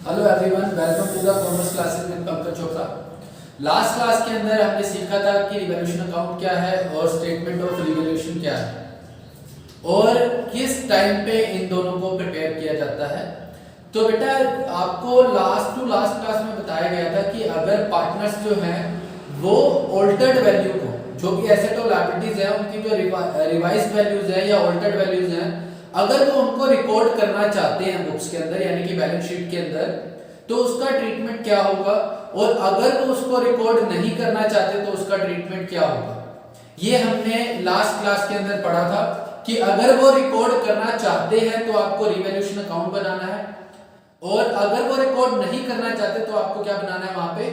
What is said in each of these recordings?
Hello everyone, welcome to the commerce classes with Pankaj Chopra. Last class के अंदर हमने सीखा था कि रिवैल्यूएशन अकाउंट क्या है और स्टेटमेंट ऑफ रिवैल्यूएशन क्या है और किस टाइम पे इन दोनों को प्रिपेयर किया जाता है। तो बेटा आपको लास्ट क्लास में बताया गया था कि अगर पार्टनर्स जो हैं वो ऑल्टर्ड वैल्यू को, जो भी एसेट और लायबिलिटीज है उनकी जो रिवाइज्ड वैल्यूज है या ऑल्टर्ड वैल्यूज हैं, अगर वो उनको रिकॉर्ड करना चाहते हैं बुक्स के अंदर यानी कि बैलेंस शीट के अंदर, तो उसका ट्रीटमेंट क्या होगा, और अगर वो उसको रिकॉर्ड नहीं करना चाहते तो उसका ट्रीटमेंट क्या होगा। ये हमने लास्ट क्लास के अंदर पढ़ा था कि अगर वो रिकॉर्ड करना चाहते हैं तो आपको रिवैल्यूएशन अकाउंट बनाना है, और अगर वो रिकॉर्ड नहीं करना चाहते तो आपको क्या बनाना है, वहां पे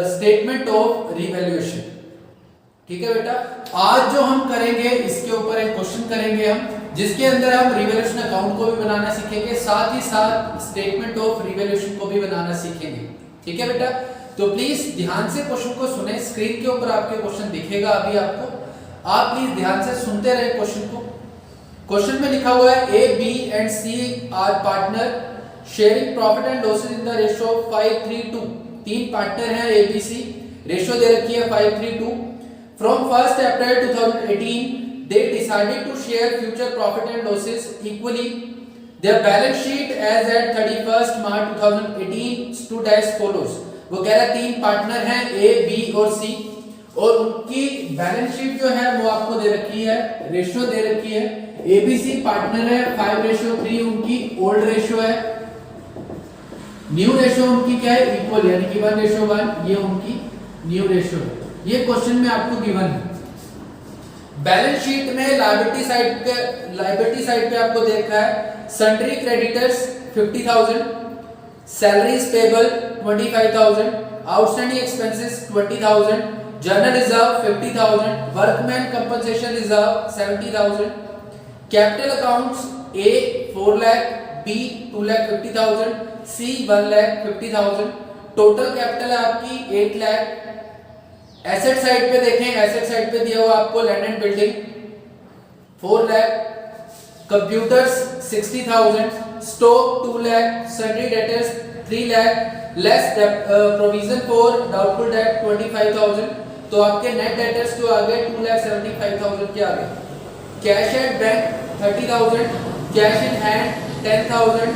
स्टेटमेंट ऑफ रिवैल्यूएशन। ठीक है बेटा, आज जो हम करेंगे इसके ऊपर एक क्वेश्चन करेंगे हम, जिसके अंदर हम रिवैल्यूएशन अकाउंट को भी बनाना सीखेंगे, साथ ही साथ स्टेटमेंट ऑफ रिवैल्यूएशन को भी बनाना सीखेंगे। ठीक है बेटा, तो प्लीज ध्यान से क्वेश्चन को सुने। स्क्रीन के ऊपर आपके क्वेश्चन दिखेगा अभी आपको, आप प्लीज ध्यान से सुनते रहे क्वेश्चन को। क्वेश्चन में लिखा हुआ है A B and C are partner sharing profit and losses in the ratio of 5:3:2। तीन पार्टनर हैं ए बी सी, रेशियो दे रखी है 5:3:2। From 1 April 2018 they decided to share future profit and losses equally. Their balance sheet as at 31st March 2018 stood as follows. वो कह रहा है तीन partner हैं ए बी और सी, और उनकी बैलेंस शीट जो है वो आपको दे रखी है, रेशियो दे रखी है। ए बी सी पार्टनर है 5:3 उनकी ओल्ड रेशियो है, न्यू रेशियो उनकी क्या है, इक्वल यानी कि 1:1, ये उनकी न्यू रेशियो है। ये क्वेश्चन में आपको गिवन है। बैलेंस शीट में लायबिलिटी साइड पे आपको देख रहा है sundry creditors 50,000, salaries payable 25,000, outstanding expenses 20,000, general reserve 50,000, workman compensation reserve 70,000, capital accounts A 4 lakh, B 2,50,000, C 1,50,000। Total capital है आपकी 8 लाख। एसेट साइड पे देखें, एसेट साइड पे दिया हुआ आपको land and building 4 lakh, computers 60,000, stock 2 lakh, sundry debtors 3 lakh, less provision for doubtful date 25,000। तो आपके नेट डेटर्स जो आ गए 2,75,000 के आ गए। Cash at bank 30,000, cash in hand 10,000,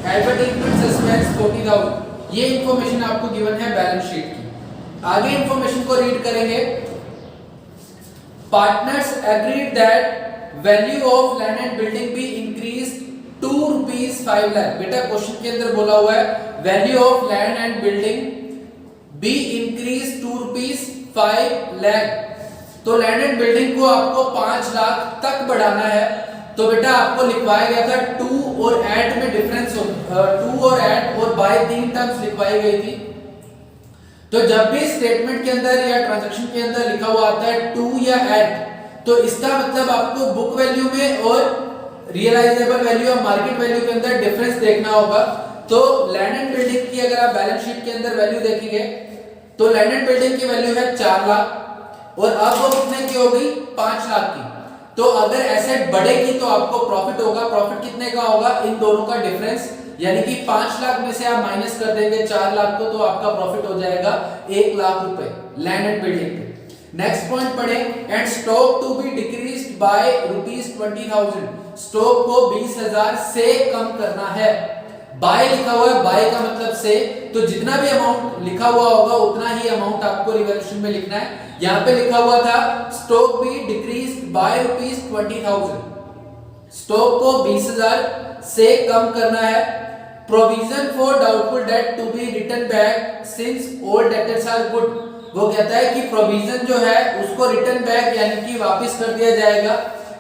advertisement suspense 40,000। ये इंफॉर्मेशन आपको गिवन है बैलेंस शीट की। आगे इंफॉर्मेशन को रीड करेंगे। Partners agreed that value of land and building be increase to ₹5 lakh. बेटा क्वेश्चन के अंदर बोला हुआ है value of land and building be increase to ₹5 lakh. तो लैंड एंड बिल्डिंग को आपको 5 लाख तक बढ़ाना है। तो बेटा आपको लिखवाया गया था टू और एट में डिफरेंस, टू और एट और बाय 3 टर्म्स लिखवाई गई थी। तो जब भी स्टेटमेंट के अंदर या ट्रांजैक्शन के अंदर लिखा हुआ आता है टू या एट, तो इसका मतलब आपको बुक वैल्यू में और रियलाइजेबल वैल्यू और मार्केट वैल्यू के अंदर डिफरेंस देखना होगा। तो लैंड एंड बिल्डिंग की अगर आप बैलेंस शीट के अंदर वैल्यू देखेंगे तो लैंड एंड बिल्डिंग की वैल्यू है 4 लाख और अब वो कितने की होगी, 5 लाख की। तो अगर एसेट बढ़ेगी तो आपको प्रॉफिट होगा। प्रॉफिट कितने का होगा, इन दोनों का डिफरेंस, यानी कि 5 लाख में से आप माइनस कर देंगे 4 लाख को, तो आपका प्रॉफिट हो जाएगा 1 लाख रुपए लैंड एंड बिल्डिंग पे। नेक्स्ट पॉइंट पढ़े, and stock to be decreased by ₹20,000। Stock को 20,000 से कम करना है। बाय लिखा हुआ है, बाय का मतलब से, तो जितना भी अमाउंट लिखा हुआ होगा उतना ही अमाउंट आपको रिवैल्यूएशन में लिखना है। यहां पे लिखा हुआ था stock be decreased by ₹20,000, stock को 20,000 से कम करना है। Provision for doubtful debt to be return back since old debtors are good. वो कहता है कि प्रोविजन जो है उसको रिटर्न बैक यानी कि वापस कर दिया जाएगा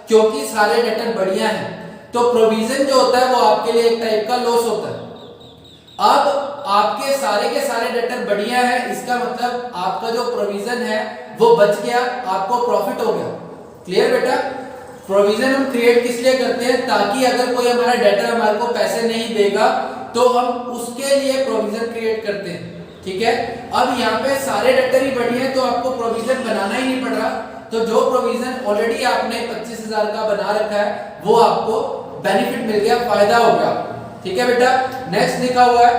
क्योंकि सारे डेटर बढ़िया हैं। तो प्रोविजन जो होता है वो आपके लिए एक टाइप का लॉस होता है। अब आपके सारे के सारे डेटर बढ़िया है, इसका मतलब आपका जो प्रोविजन है वो बच गया, आपको प्रॉफिट हो गया। क्लियर बेटा? प्रोविजन हम क्रिएट किस लिए करते हैं, ताकि अगर कोई हमारा डेटर हमारे को पैसे नहीं देगा तो हम उसके लिए प्रोविजन क्रिएट करते हैं। ठीक है, अब यहाँ पे सारे डेटर ही बढ़िया है तो आपको प्रोविजन बनाना ही नहीं पड़ रहा। तो जो प्रोविजन ऑलरेडी आपने 25,000 का बना रखा है वो आपको बेनिफिट मिल गया, फायदा हो गया। ठीक है बेटा, नेक्स्ट लिखा हुआ है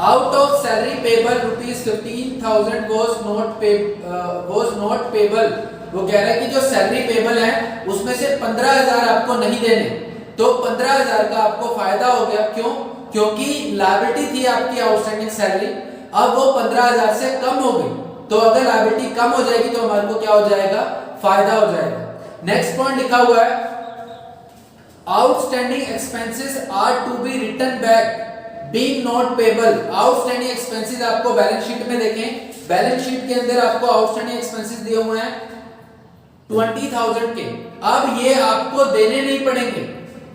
out of salary payable ₹15,000 was not payable। वो कह रहा है कि जो सैलरी पेबल है उसमें से 15,000 आपको नहीं देने, तो 15,000 का आपको फायदा हो गया। क्यों? क्योंकि लायबिलिटी थी आपकी आउटस्टैंडिंग सैलरी, अब वो 15,000 से कम हो गई, तो अगर लायबिलिटी कम हो जाएगी तो हमारे को क्या हो जाएगा, फायदा हो जाएगा। नेक्स्ट पॉइंट लिखा हुआ है outstanding expenses are to be return back being not payable. Outstanding expenses आपको बैलेंस शीट में देखें, बैलेंस शीट के अंदर आपको आउटस्टैंडिंग एक्सपेंसेस दिए हुए हैं 20,000 के। अब ये आपको देने नहीं पड़ेंगे,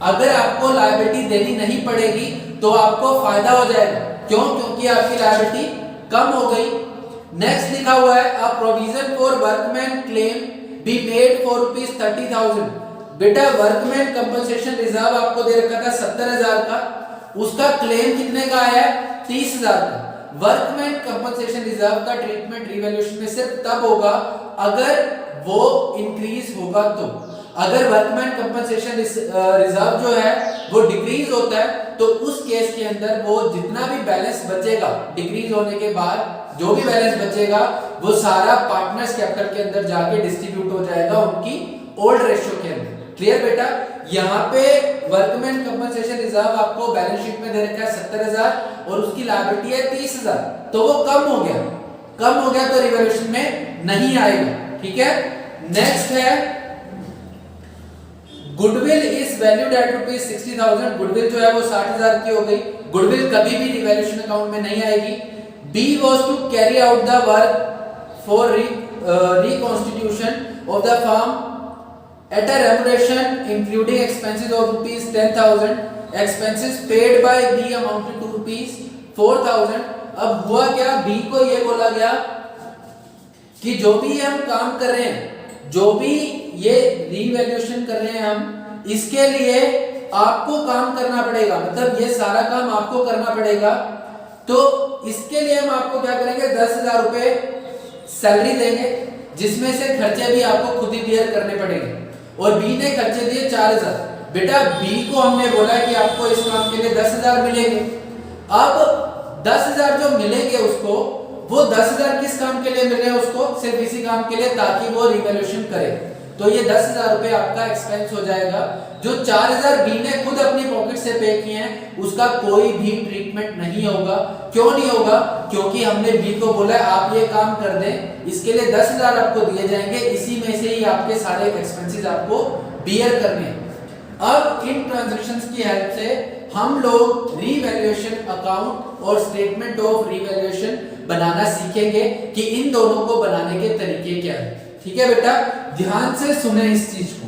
अगर आपको लायबिलिटी देनी नहीं पड़ेगी तो आपको फायदा हो जाएगा। क्यों? क्योंकि आपकी लायबिलिटी कम हो गई। नेक्स्ट लिखा हुआ है a provision for workman claim be made for ₹30,000। बेटा वर्कमैन कंपनसेशन रिजर्व आपको दे रखा था 70,000 का, उसका क्लेम कितने का आया है, 30,000 का। वर्कमैन कंपनसेशन रिजर्व का ट्रीटमेंट रिवैल्यूएशन में सिर्फ तब होगा अगर वो इंक्रीज होगा तो। अगर वर्कमैन कंपनसेशन रिजर्व जो है वो डिक्रीज होता है तो उस केस के अंदर वो जितना भी बैलेंस बचेगा डिक्रीज होने के बाद, जो भी बैलेंस बचेगा वो सारा पार्टनर्स कैपिटल के अंदर जाके डिस्ट्रीब्यूट हो जाएगा उनकी ओल्ड रेशियो के अंदर। क्लियर बेटा? यहाँ पे वर्कमैन कंपनसेशन रिजर्व आपको बैलेंस शीट में दे रखा है 70,000 और उसकी लायबिलिटी है 30,000, तो वो कम हो गया, कम हो गया तो रिवैल्यूएशन में नहीं आएगा। ठीक है। नेक्स्ट है goodwill is valued at ₹60,000। Goodwill जो है वो 60,000 की हो गई, गुडविल कभी भी रिवैल्यूएशन अकाउंट में नहीं आएगी। B was to carry out the work for reconstitution of the firm at a remuneration including expenses of ₹10,000, expenses paid by B amounted to ₹4,000। अब हुआ क्या, B को ये बोला गया कि जो भी हम काम कर रहे हैं, जो भी ये रीवैल्यूएशन कर रहे हैं हम, इसके लिए आपको काम करना पड़ेगा, मतलब ये सारा काम आपको करना पड़ेगा। तो इसके लिए हम आपको क्या करेंगे, 10,000 रुपए सैलरी देंगे, जिसमें से खर्चे भी आपको खुद ही बियर करने पड़ेंगे। और बी ने खर्चे दिए 4,000। बेटा बी को हमने बोला कि आपको इस काम के लिए 10,000 मिलेंगे। अब 10,000 जो मिलेंगे उसको, वो 10,000 किस काम के लिए मिल रहे हैं उसको, सिर्फ इसी काम के लिए ताकि वो रिवैल्यूएशन करे। तो ये 10,000 रुपए आपका एक्सपेंस हो जाएगा। जो 4,000 बी ने खुद अपनी पॉकेट से पे किए हैं उसका कोई भी ट्रीटमेंट नहीं होगा। क्यों नहीं होगा? क्योंकि हमने बी को बोला आप ये काम कर दें, इसके लिए 10,000 आपको दिए जाएंगे, इसी में से ही आपके सारे एक्सपेंसेस आपको बियर करने हैं। अब इन ट्रांजैक्शंस की हेल्प से हम लोग रीवैल्यूएशन अकाउंट और स्टेटमेंट ऑफ रीवैल्यूएशन बनाना सीखेंगे कि इन दोनों को बनाने के तरीके क्या है। ठीक है बेटा, ध्यान से सुने इस चीज को।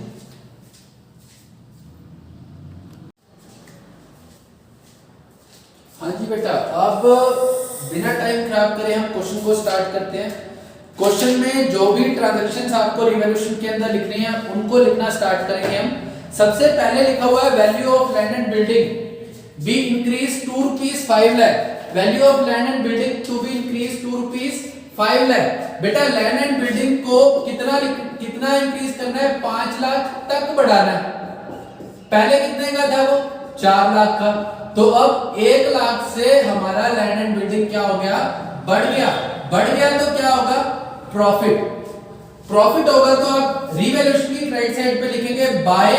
हाँ जी बेटा, अब बिना टाइम खराब करे हम क्वेश्चन को स्टार्ट करते हैं। क्वेश्चन में जो भी ट्रांजैक्शंस आपको रिवैल्यूएशन के अंदर लिखनी है उनको लिखना स्टार्ट करेंगे हम। सबसे पहले लिखा हुआ है value of land and building be increase to ₹5 lakh. Value of land and building to be increase to ₹5 lakh. बेटा लैंड एंड बिल्डिंग को कितना इंक्रीज करना है, 5 लाख तक बढ़ाना है। पहले कितने का था वो, 4 लाख का। तो अब 1 लाख से हमारा लैंड एंड बिल्डिंग क्या हो गया, बढ़ गया। बढ़ गया तो क्या होगा, प्रॉफिट। प्रॉफिट होगा तो आप रिवैल्यूएशन की राइट साइड पे लिखेंगे by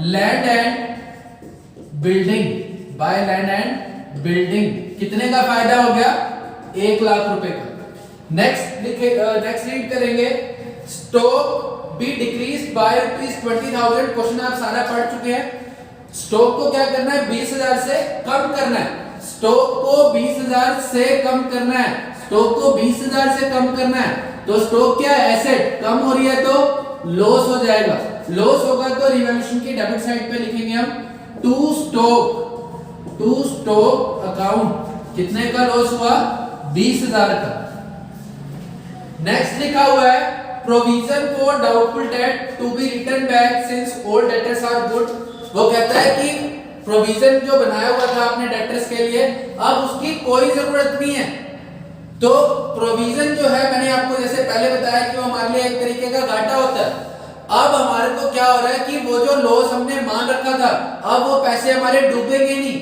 land and building. By land and building कितने का फायदा हो गया, 1 लाख रुपए का। नेक्स्ट रीड करेंगे stock be decrease by ₹20,000। Question आप सारा पढ़ चुके हैं। स्टॉक को क्या करना है, 20,000 से कम करना है। स्टॉक को 20,000 से कम करना है। स्टॉक को 20,000 से कम करना है। तो स्टॉक क्या है, एसेट। कम हो रही है तो लॉस हो जाएगा। लॉस होगा तो रिवैल्यूएशन की डेबिट साइड पे लिखेंगे हम टू स्टॉक अकाउंट। कितने का लॉस हुआ, 20,000 का। नेक्स्ट लिखा हुआ है provision for doubtful debt to be return back since old debtors are good. वो कहता है कि प्रोविजन जो बनाया हुआ था आपने डेटर्स के लिए, अब उसकी कोई जरूरत नहीं है। तो प्रोविजन जो है, मैंने आपको जैसे पहले बताया कि वो हमारे लिए एक तरीके का घाटा होता है। अब हमारे को क्या हो रहा है कि वो जो लॉस हमने मान रखा था, अब वो पैसे हमारे डूबेंगे नहीं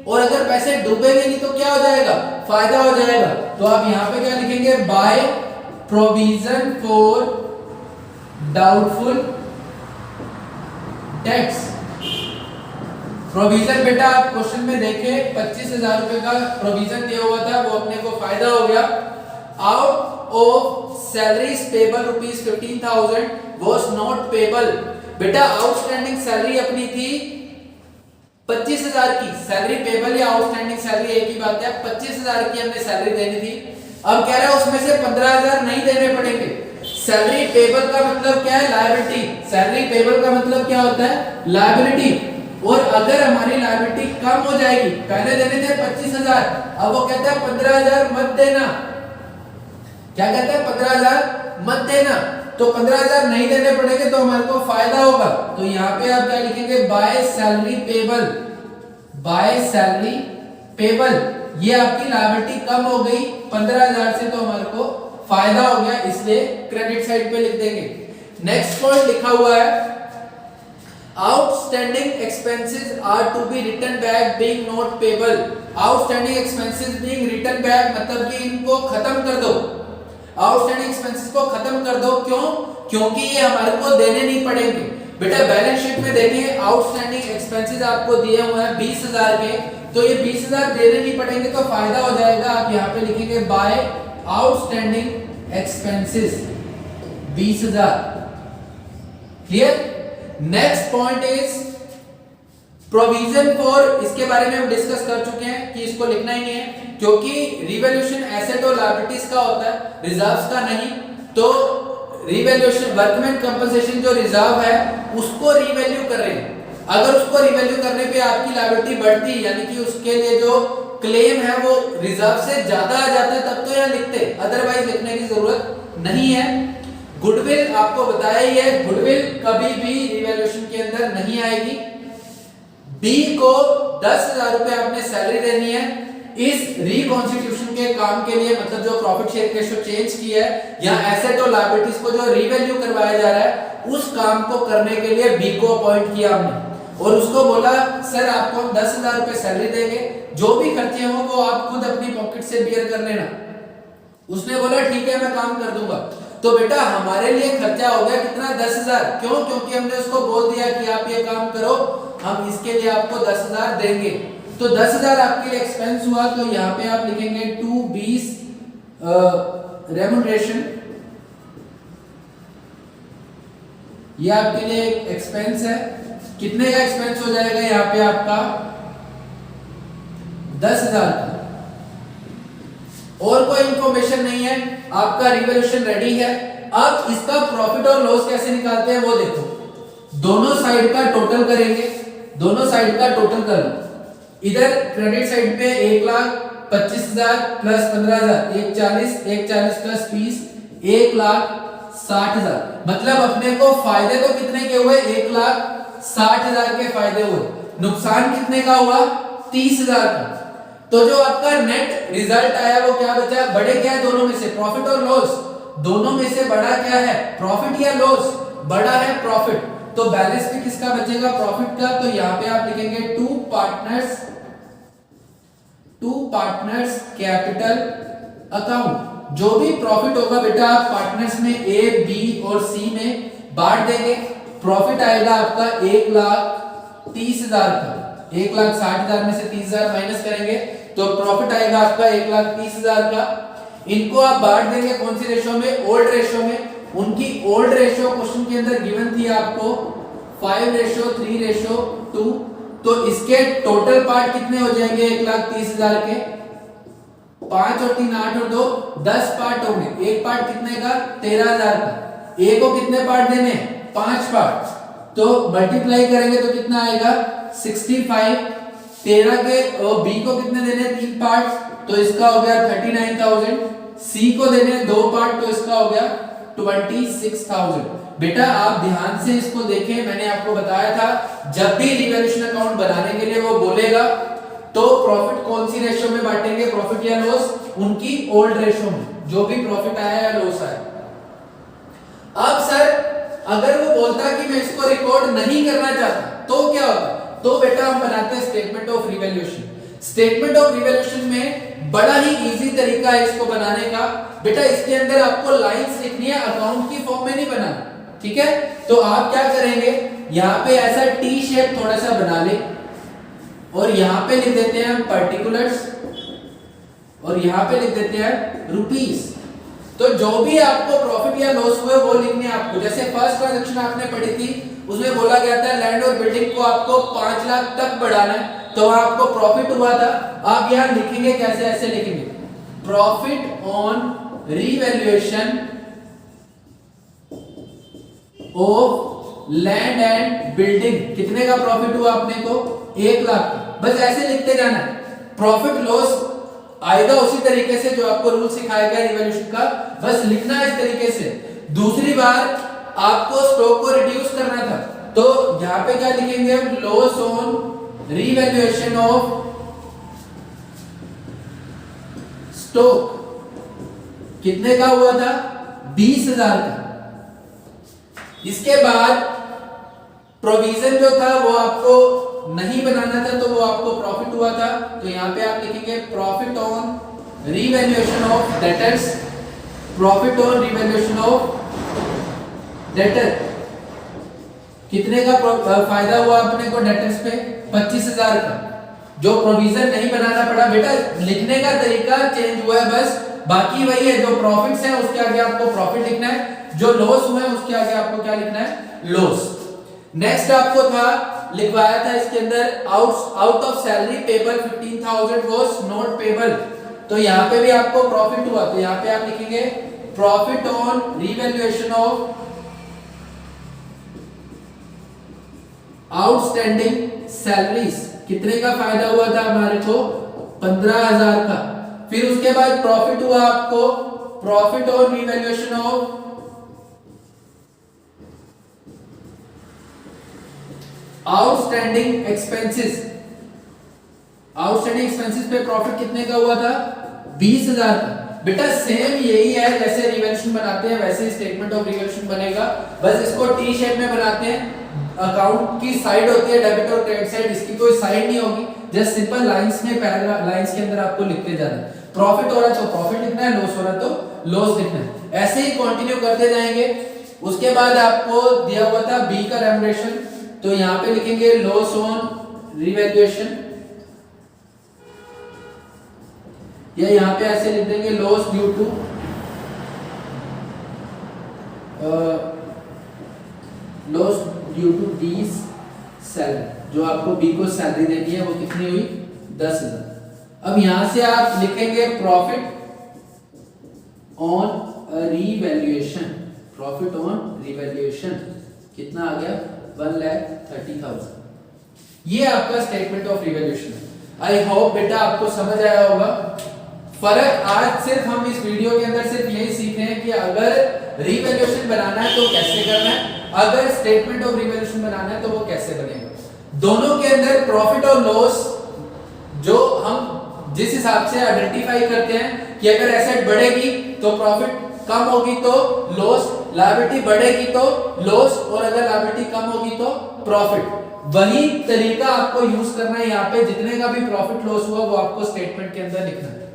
और अगर पैसे डूबेंगे नहीं तो क्या हो जाएगा, फायदा हो जाएगा। तो आप यहां पे क्या लिखेंगे, by provision for doubtful debts. Provision बेटा आप क्वेश्चन में देखें 25,000 रुपए का प्रोविजन दिया हुआ था, वो अपने को फायदा हो गया। Out of salaries payable rupees 15,000 was not payable. बेटा आउटस्टैंडिंग सैलरी अपनी थी 25,000 की, सैलरी पेबल या आउटस्टैंडिंग सैलरी एक ही बात है, 25,000 की हमने सैलरी देनी थी। अब कह रहा है उसमें से 15,000 नहीं देने पड़ेंगे। सैलरी पेबल का मतलब क्या है, लायबिलिटी। सैलरी पेबल का मतलब क्या होता है, लायबिलिटी। और अगर हमारी लायबिलिटी कम हो जाएगी, पहले देने थे 25,000, अब वो कहता है 15,000 मत देना। क्या कहता है, 15,000 मत देना। तो 15,000 नहीं देने पड़ेंगे तो हमारे को फायदा होगा। तो यहाँ पे आप क्या लिखेंगे, by salary payable. By salary payable, ये आपकी लायबिलिटी कम हो गई 15,000 से, तो हमारे को फायदा हो गया, इसलिए क्रेडिट साइड पे लिख देंगे। नेक्स्ट पॉइंट लिखा हुआ है, outstanding expenses are to be return back being not payable. Outstanding expenses being return back मतलब कि इनको खत्म कर दो, आउटस्टैंडिंग एक्सपेंसेस को खत्म कर दो। क्यों, क्योंकि ये हमारे को देने नहीं पड़ेंगे। बेटा बैलेंस शीट में देखिए आउटस्टैंडिंग एक्सपेंसेस आपको दिए हुए हैं 20,000 के, तो ये 20,000 देने नहीं पड़ेंगे तो फायदा हो जाएगा। आप यहाँ पे लिखेंगे by outstanding expenses 20,000। Clear. Next point is provision for, इसके बारे में हम डिस्कस कर चुके हैं कि इसको लिखना ही नहीं है, क्योंकि रिवैल्यूएशन एसेट और लायबिलिटीज का होता है, रिजर्व्स का नहीं। तो रिवैल्यूएशन वर्कमैन कंपनसेशन जो रिजर्व है उसको रिवैल्यू कर रहे हैं। अगर उसको रिवैल्यू करने पे आपकी लायबिलिटी बढ़ती, यानी कि उसके लिए जो क्लेम है वो रिजर्व से ज्यादा आ जाता है, तब तो यहां लिखते, अदरवाइज लिखने की जरूरत नहीं है। गुडविल आपको बताया ही है, गुडविल कभी भी रिवैल्यूएशन के अंदर नहीं आएगी। बी को 10,000 रुपए आपने सैलरी देनी है इस रिकॉन्स्टिट्यूशन के काम के लिए, मतलब जो प्रॉफिट शेयर रेशियो चेंज की है या एसेट और लायबिलिटीज को जो रिवैल्यू करवाया जा रहा है उस काम को करने के लिए बी को अपॉइंट किया हमने और उसको बोला सर आपको 10,000 रुपए सैलरी देंगे, जो भी खर्चे हो वो आप खुद अपनी पॉकेट से बियर कर लेना। उसने बोला ठीक है मैं काम कर दूंगा। तो बेटा हमारे लिए खर्चा हो गया कितना, 10,000। क्यों, क्योंकि हमने उसको बोल दिया कि आप ये काम करो, हम इसके लिए आपको 10,000 देंगे। तो 10,000 आपके लिए एक्सपेंस हुआ, तो यहाँ पे आप लिखेंगे टू बीस रेम्यूनरेशन, ये आपके लिए एक्सपेंस है। कितने का एक्सपेंस हो जाएगा यहाँ पे आपका, 10,000 का। और कोई इंफॉर्मेशन नहीं है, आपका रिवैल्यूएशन रेडी है। अब इसका प्रॉफिट और लॉस कैसे निकालते हैं वो देखो, दोनों साइड का टोटल करेंगे, दोनों साइड का टोटल कर लो। इधर क्रेडिट साइड पे 1,25,000 प्लस 15,000, 1,40 प्लस 20, 1,60,000। मतलब अपने को फायदे तो कितने के हुए, 1,60,000 के फायदे हुए, नुकसान कितने का हुआ, 30,000 का। तो जो आपका नेट रिजल्ट आया वो क्या बचा, बड़े क्या है दोनों में से, प्रॉफिट और लॉस, दोनों में से बड़ा क्या है, प्रॉफिट या लॉस, बड़ा है प्रॉफिट। तो बैलेंस भी किसका बचेगा, प्रॉफिट का। तो यहाँ पे आप लिखेंगे टू पार्टनर्स कैपिटल अकाउंट। जो भी प्रॉफिट होगा बेटा आप पार्टनर्स में ए बी और सी में बांट देंगे। प्रॉफिट आएगा आपका 1,30,000 का, 1,60,000 में से 30,000 माइनस करेंगे तो प्रॉफिट आएगा आपका 1,30,000 का। इनको आप बांट देंगे कौन सी रेशो में, ओल्ड रेशो में। उनकी ओल्ड रेशो क्वेश्चन के अंदर गिवन थी आपको 5:3:2। तो इसके टोटल पार्ट कितने हो जाएंगे 1,30,000 के, 5 और 3 8 और 2 10 पार्ट होंगे। एक पार्ट कितने का, 13,000 का। ए को कितने पार्ट देने, 5 पार्ट। तो मल्टीप्लाई करेंगे तो कितना आएगा 65। 13 के और बी को कितने देने, 3 पार्ट, तो इसका हो गया 39,000। सी को देने 2 पार्ट, तो इसका हो गया 26,000। बेटा आप ध्यान से इसको देखें, मैंने आपको बताया था जब भी रिवैल्यूएशन अकाउंट बनाने के लिए वो बोलेगा तो प्रॉफिट कौन सी रेशो में बांटेंगे, प्रॉफिट या लॉस, उनकी ओल्ड रेशो में, जो भी प्रॉफिट आया या लॉस आया। अब सर अगर वो बोलता कि मैं इसको रिकॉर्ड नहीं करना चाहता तो क्या होता, तो बेटा हम बनाते हैं statement of revaluation. Statement of revolution में बड़ा ही इजी तरीका है इसको बनाने का। बेटा इसके अंदर आपको लाइंस लिखनी है, अकाउंट की फॉर्म में नहीं बनाना, ठीक है। तो आप क्या करेंगे, यहाँ पे ऐसा टी शेप थोड़ा सा बना ले और यहाँ पे लिख देते हैं हम पर्टिकुलर्स और यहाँ पे लिख देते हैं रुपीस। तो जो भी आपको प्रॉफिट या लॉस हुए वो लिखने आपको, जैसे फर्स्ट ट्रांजैक्शन आपने पढ़ी थी उसमें बोला गया था लैंड और बिल्डिंग को आपको 5 लाख तक बढ़ाना है, तो आपको प्रॉफिट हुआ था। आप यहाँ लिखेंगे कैसे, ऐसे लिखेंगे profit on revaluation of land and building. कितने का प्रॉफिट हुआ अपने को, 1 लाख। बस ऐसे लिखते जाना है। प्रॉफिट लॉस आएगा उसी तरीके से जो आपको रूल सिखाएगा रिवॉल्यूशन का, बस लिखना है इस तरीके से। दूसरी बार आपको स्टॉक को रिड्यूस करना था, तो यहां पे क्या लिखेंगे हम, loss on revaluation of stock. कितने का हुआ था, 20,000 का। इसके बाद प्रोविजन जो था वो आपको नहीं बनाना था, तो वो आपको प्रॉफिट हुआ था, तो यहां पे आप लिखेंगे profit on revaluation of debtors. Profit on revaluation of debtor, कितने का फायदा हुआ अपने को डेटर्स पे, 25,000 का। जो प्रोविजन नहीं बनाना पड़ा, बेटा लिखने का तरीका चेंज हुआ है बस, बाकी वही है। जो प्रॉफिट्स है उसके आगे आपको प्रॉफिट लिखना है, जो लॉस हुआ है उसके आगे आपको क्या लिखना है, लॉस। नेक्स्ट आपको था, लिखवाया था इसके अंदर out of salary payable 15,000 was not payable, तो यहाँ पे भी आपको प्रॉफिट हुआ, तो यहाँ पे आप लिखेंगे profit on revaluation of outstanding salaries. कितने का फायदा हुआ था हमारे को, 15,000 का। फिर उसके बाद प्रॉफिट हुआ आपको profit on revaluation of outstanding expenses. Outstanding expenses पे प्रॉफिट कितने का हुआ था, 20,000 का। बेटा सेम यही है, जैसे रिवैल्यूएशन बनाते हैं वैसे स्टेटमेंट ऑफ रिवैल्यूएशन बनेगा, बस इसको टी शेप में बनाते हैं। अकाउंट की साइड होती है डेबिट और क्रेडिट साइड, इसकी कोई साइड नहीं होगी, जस्ट सिंपल लाइंस में पैराग्राफ लाइंस के अंदर आपको लिखते जाना है। प्रॉफिट हो रहा है तो प्रॉफिट लिखना है, लॉस हो रहा है तो लॉस लिखना है, ऐसे ही कंटिन्यू करते जाएंगे। उसके बाद आपको दिया हुआ था बी का रेम्युनरेशन, तो यहाँ पे लिखेंगे लॉस ऑन रिवैल्यूएशन, या यहाँ पे ऐसे लिख देंगे loss due to loss due to बीस सैलरी। जो आपको बी को सैलरी देनी है वो कितनी हुई, 10,000। अब यहां से आप लिखेंगे profit on revaluation. Profit on revaluation कितना आ गया, 1,30,000। ये आपका स्टेटमेंट ऑफ रिवैल्यूएशन है। आई होप बेटा आपको समझ आया होगा। फर्क आज सिर्फ हम इस वीडियो के अंदर सिर्फ यही सीख रहे हैं कि अगर रिवैल्यूएशन बनाना है तो कैसे करना है, अगर स्टेटमेंट ऑफ रिवैल्यूएशन बनाना है तो वो कैसे बनेगा। दोनों के अंदर प्रॉफिट और लॉस जो हम जिस हिसाब से आइडेंटिफाई करते हैं कि अगर एसेट बढ़ेगी तो प्रॉफिट कम होगी तो लॉस, लायबिलिटी बढ़ेगी तो लॉस, और अगर लायबिलिटी कम होगी तो प्रॉफिट, वही तरीका आपको यूज करना है। यहाँ पे जितने का भी प्रॉफिट लॉस हुआ वो आपको स्टेटमेंट के अंदर लिखना है।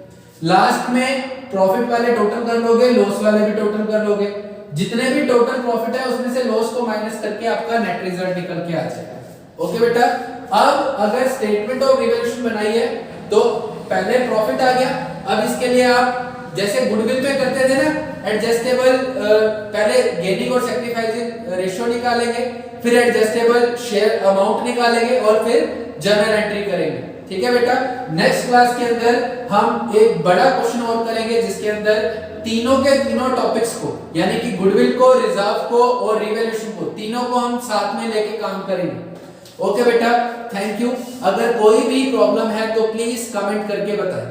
लास्ट में प्रॉफिट वाले टोटल कर लोगे, लॉस वाले भी टोटल कर लोगे, जितने भी टोटल प्रॉफिट है उसमें से लॉस को माइनस करके आपका नेट रिजल्ट निकल के आ जाएगा। ओके बेटा, अब अगर स्टेटमेंट ऑफ रिवैल्यूएशन बनाई है तो पहले प्रॉफिट आ गया। अब इसके लिए आप जैसे गुडविल पे करते थे ना, एडजस्टेबल पहले गेनिंग और सैक्रिफाइसिंग रेशियो निकालेंगे, फिर एडजस्टेबल शेयर अमाउंट निकालेंगे और फिर जर्नल एंट्री करेंगे। ठीक है बेटा, नेक्स्ट क्लास के अंदर हम एक बड़ा क्वेश्चन और करेंगे जिसके अंदर तीनों के तीनों टॉपिक्स को, यानी कि गुडविल को, रिजर्व को और रिवैल्यूएशन को, तीनों को हम साथ में लेके काम करेंगे। ओके बेटा, थैंक यू। अगर कोई भी प्रॉब्लम है तो प्लीज कमेंट करके बताएं।